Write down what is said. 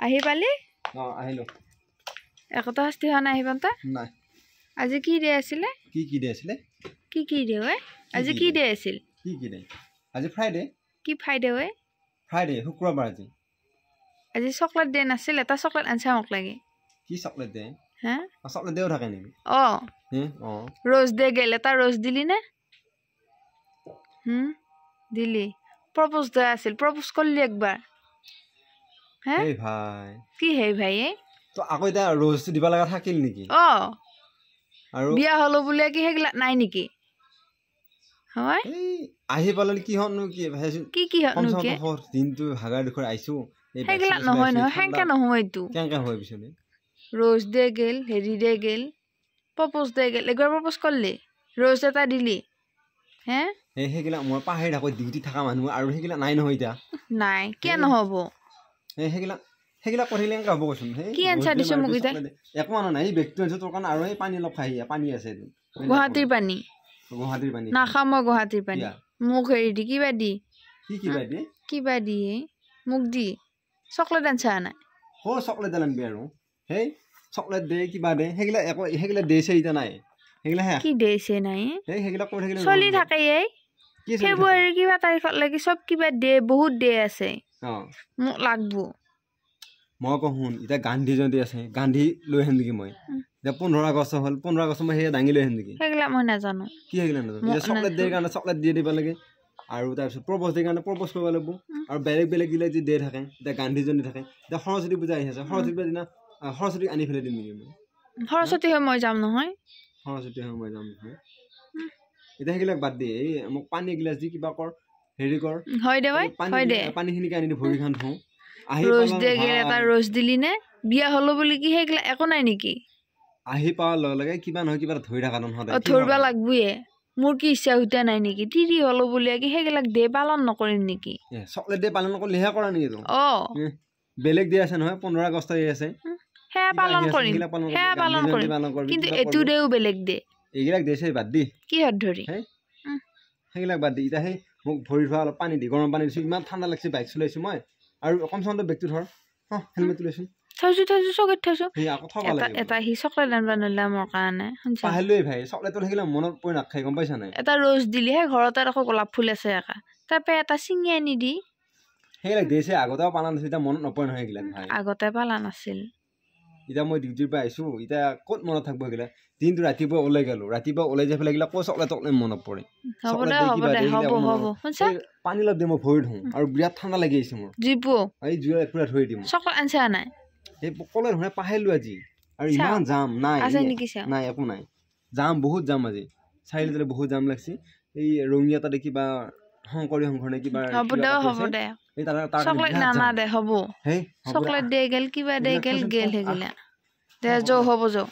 আহি পালি আহিলো একতা শাস্তি হোৱা নাই আহিব তা নাই আজি কি ডে আছিলে কি ডে আছিলে কি ডে ঐ আজি কি ডে আছিল কি ডে আজি ফ্ৰাইডে কি ফ্ৰাইডে ঐ ফ্ৰাইডে শুক্ৰবাৰ আজি চকলেট ডে নাছিল এটা চকলেট আনছা মোক লাগে কি চকলেট ডে হা চকলেট ডেও থাকে নেকি রোজ ডে গেল এটা রোজ দিলি না দিলি প্রপোজ দে আছিল প্রপোজ করলি একবার হ্যাঁ এই ভাই কি হে ভাই তো আকৌ এটা রোজ দিবা লাগা থাকিল নেকি আৰু বিয়া হলো বুলিয়া কি হেগলা নাই নেকি হয় আহি পালে কি হনো কি ভাইছো কি হনো কি দিনটো হাগাৰ দেখৰ আইছো হেগলা নহয় নহয় হেংকা নহয় তো কেংকা হয় বিছনে রোজ ডে গেল হেৰি ডে গেল প্ৰপোজ দে গেল একবাৰ প্ৰপোজ কৰলি ৰোজ এটা দিলি হ্যাঁ হেগলা মই পাহাৰি থাকো ডিউটি থাকা মানুহ আৰু হেগলা নাই নহয় ইটা নাই কিয় নহব হেগলা কৰিলে কেংকা হ'ব কচোন কি আনসাৰ দিছ মোক ইটা একো মানো নাই ব্যক্তি আছে তোৰ কাৰণ আৰু এই পানী অলপ খাই পানী আছে গুৱাহাটীৰ পানী নাখাম মই গুৱাহাটীৰ পানী মোক হেৰি দি কিবা দি কিবা দি মোক দি চকলেট আনছা নাই চকলেট আনবি আৰু হেই চকলেট দে কিবা দে হেগলা দেছে ইটা নাই হেগলা কি দেছে নাই হেগলা কৈ থাকিলে চলি থাকে এই ফেব্ৰুৱাৰী কিবা তাৰিখত লাগি সব কিবা দে বহুত দে আছে মোক লাগবো মই কহুন ইটা গান্ধী জয়ন্তী আছে গান্ধী লৈ হেন নেকি মই এতিয়া 15 আগষ্ট হল 15 আগষ্ট মই সেই দাঙি লৈ হেন নেকি হেগলা মই নাজানো কি হেগলা নাজানো এটা চকলেট দে কাৰণে চকলেট দি দিব লাগে আৰু তাৰপিছত প্ৰপোজ দে কাৰণে প্ৰপোজ কৰিব লাগিব আৰু বেলেগ গিলা যি দে থাকে এতিয়া গান্ধী জয়ন্তী থাকে এতিয়া সৰস্বতী পূজা আহি আছে সৰস্বতী পূজাৰ দিনা সৰস্বতী আনি ফেলে দিম নেকি মই সৰস্বতী হয় মই যাম নহয় সৰস্বতী হয় মই যাম নহয় এতিয়া হেগিলাক বাদ দে এই মোক পানী গিলাস দি কিবা কৰ হেৰি কৰ হয় দে হয় দে পানীখিনিকে আনি ভৰি খান থওঁ রোজ দে গেল এটা রোজ দিলি নে বিয়া হলো বুলি কি হেগলা একো নাই নেকি আহি পাৱাৰ লগে লগে কিবা নহয় কিবা ধৰি থাকা নহয় ধৰবা লাগবয়ে মোৰ কি ইচ্ছা হইতা নাই নেকি তিৰি হলো বুলি কি হেগলাক দে পালন নকৰিম নেকি চকলেট দে পালন নকৰিলেহে কৰা নেকি তো বেলেগ দে আছে নহয় 15 আগষ্ট আছে হে পালন কৰিম কিন্তু এটু দেও বেলেগ দে এইগিলাক দেছে বাদ দি কি হত ধৰি হেগিলাক বাদ দি ইটা হে মোক ভৰি ধোৱা অলপ পানী দি গৰম পানী দিছো ইমান ঠাণ্ডা লাগছে বাইক চলাইছো মই আৰু অকম চন্দ ব্যক্তি ধৰ হেলমেট লৈছো থাইছো চকলেট থাইছো আকৌ থবা লাগে এটা হি চকলেট আনবা নলা মোৰ কাৰণে শুনছা পাহলৈ ভাই চকলেটৰ হেগিলা মনত পৰি নাখাই গম পাইছা নাই এটা ৰোজ দিলি হে ঘৰত আকৌ গোলাপ ফুল আছে একা তাপে এটা চিঙি আনি দি হেগিলা দেছে আগতেও পালা নাছিল এটা মনত নপৰে নহয় হেগিলা ভাই আগতে পালা নাছিল ইটা মই ডিউটিৰ পৰা আহিছো ইটা ক'ত মনত থাকব হেগিলা দিনটো ৰাতিপুৱা ওলাই গেলো ৰাতিপুৱা ওলাই যাই ফেলে গিলা ক চকলেট মনত পৰে হ'ব শুনছা পানী লব দে মই ভৰি ধুম আৰু বিৰাট ঠাণ্ডা লাগি আছে মোৰ জিপু এই জুয়া পুৰা ধৰি দিম চকলেট আনছা নাই এই কলে ধৰে পাহেলো আজি আৰু ইমান জাম নাই আছে নেকি নাই একো নাই জাম বহুত জাম আজি চাইলে বহুত জাম লাগছি এই ৰঙিয়া তাতে কিবা শংকৰী সংঘৰ নে কিবা হ'ব দে এই তাৰ চকলেট না দে হ'ব চকলেট দে গেল কিবা দে গেল হেগিলা দে যো হ'ব যো